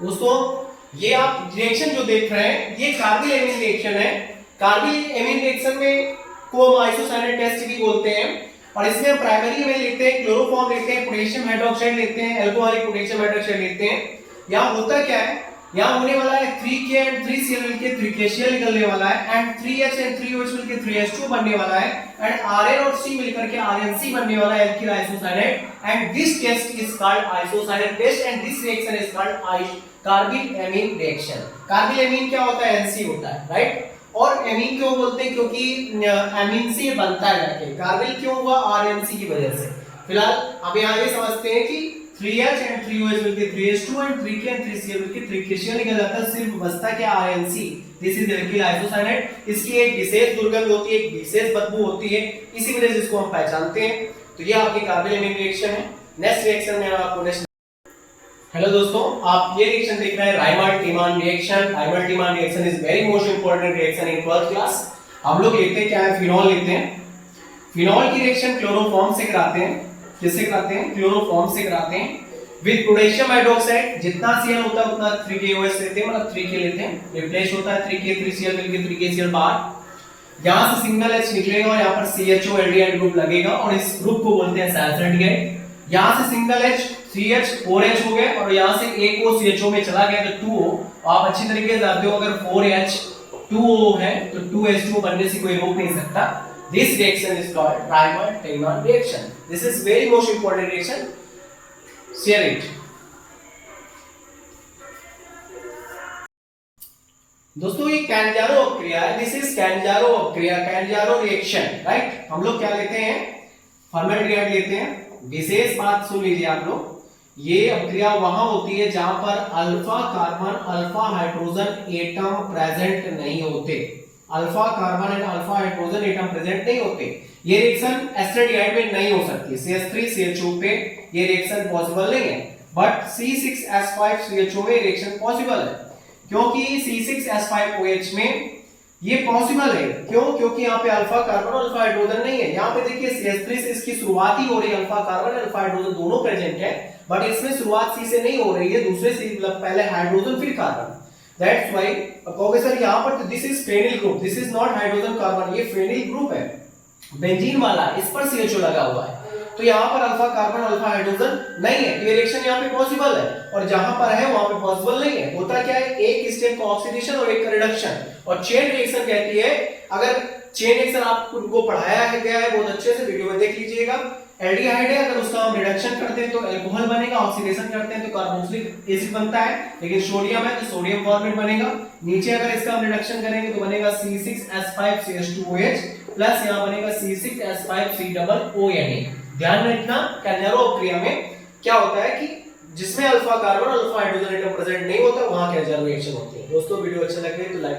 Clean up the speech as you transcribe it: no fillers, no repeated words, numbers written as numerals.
दोस्तों ये आप रिएक्शन जो देख रहे हैं ये कार्बिल एमीन रिएक्शन है। कार्बिल एमीन रिएक्शन में को हम आइसोसाइनेट टेस्ट भी बोलते हैं और इसमें हम प्राइमरी में लेते हैं क्लोरोफॉर्म लेते हैं, पोटेशियम हाइड्रोक्साइड लेते हैं, अल्कोहलिक पोटेशियम हाइड्रोक्साइड लेते हैं। यहाँ होता क्या है, यहाँ होने वाला है 3K एंड 3Cl मिलके 3KCl निकलने वाला है एंड 3H एंड 3OH मिलके 3H2 बनने वाला है एंड Rn और C मिलकर के RnC बनने वाला है alkyl isocyanate and this test is called isocyanate test and this reaction is called carbylamine reaction. Carbylamine क्या होता है, NC होता है, राइट। और एमीन क्यों बोलते हैं, क्योंकि एमीन से बनता है जाके। कार्बिल क्यों हुआ, RnC की वजह से। फिलहाल अब यहाँ ये समझते हैं कि 3H एंड 3OH मिलके 3H2 and 3K and 3Cl मिलके 3KCl निकल जाता है, सिर्फ बचता क्या, RnC। This is alkyl isocyanate. इसकी एक विशेष दुर्गंध होती है, एक विशेष बदबू होती है, इसी वजह से इसको हम पहचानते हैं। तो ये आपकी कार्बिल एमीन रिएक्शन है। नेक्स्ट रिएक्शन में आपको नेक्स्ट। हेलो दोस्तों, आप ये रिएक्शन देख रहे हैं Reimer Tiemann reaction. Reimer Tiemann reaction is very most important reaction in 12th class. हम लोग लेते हैं क्या है, फिनॉल लेते हैं। फिनॉल की रिएक्शन क्लोरोफॉर्म से कराते हैं। किससे कराते हैं, क्लोरोफॉर्म से कराते हैं विद पोटेशियम हाइड्रोक्साइड। जितना Cl होता है उतना 3KOH लेते हैं, मतलब 3K लेते हैं। रिप्लेस होता है 3K 3Cl मिलके 3KCl बाहर। यहां से सिंगल H निकलेगा और यहां पर CHO एल्डिहाइड ग्रुप लगेगा और इस ग्रुप को बोलते हैं सैचुरेटेड। यहां से सिंगल H 3H 4H हो गए और यहां से एक O CHO में चला गया तो 2O। आप अच्छी तरीके से जानते हो अगर 4H 2O है तो 2H2 बनने से कोई रोक नहीं सकता। This reaction is called Raymond-Tiemann reaction. This is very most important reaction. Share it. दोस्तों ये कैंजारो अपक्रिया है। This is कैंजारो अपक्रिया, कैंजारो रिएक्शन, राइट। हम लोग क्या लेते हैं, फॉर्मेल्डिहाइड लेते हैं। विशेष बात सुन लीजिए आप लोग, ये अपक्रिया वहां होती है जहां पर alpha carbon alpha hydrogen atom present नहीं होते। Alpha carbon and alpha hydrogen atom present नहीं होते। ये रिएक्शन एस्टरेडिहाइड में नहीं हो सकती। CH3CHO पे ये रिएक्शन पॉसिबल नहीं है, बट C6H5CHO में रिएक्शन पॉसिबल है, क्योंकि C6H5OH में ये पॉसिबल है। क्यों, क्योंकि यहाँ पे अल्फा कार्बन और अल्फा हाइड्रोजन नहीं है। यहाँ पे देखिए CH3 से इसकी शुरुआत ही हो रही है, अल्फा कार्बन और अल्फा हाइड्रोजन दोनों प्रेजेंट है, बट इसमें शुरुआत C से नहीं हो रही है, दूसरे से, मतलब पहले हाइड्रोजन फिर कार्बन। That's why कहोगे सर यहाँ पर this is phenyl group, this is not hydrogen carbon, ये फेनिल ग्रुप है बेंजीन वाला, इस पर CHO लगा हुआ है, तो यहाँ पर अल्फा कार्बन अल्फा हाइड्रोजन नहीं है। ये रिएक्शन यहाँ पे पॉसिबल है और जहां पर है वहां पे पॉसिबल नहीं है। होता क्या है, एक स्टेप का ऑक्सीडेशन और एक का रिडक्शन, और चेन रिएक्शन कहती है। अगर चेन रिएक्शन आपको पढ़ाया गया है बहुत अच्छे से, वीडियो में देख लीजिएगा। एल्डिहाइड है, अगर उसका हम रिडक्शन करते हैं तो अल्कोहल बनेगा, ऑक्सीडेशन करते हैं तो कार्बोक्सिलिक एसिड बनता है। लेकिन सोडियम है तो सोडियम फॉर्मेट बनेगा। नीचे अगर इसका हम रिडक्शन करेंगे तो बनेगा C6H5CH2OH प्लस यहां बनेगा C6H5COONA। ध्यान रखना, कैंजारो अपक्रिया में क्या होता है कि जिसमें alpha carbon alpha hydrogen atom present नहीं होता वहां कैंजारो रिएक्शन होती है। दोस्तों वीडियो अच्छा लगे तो लाइक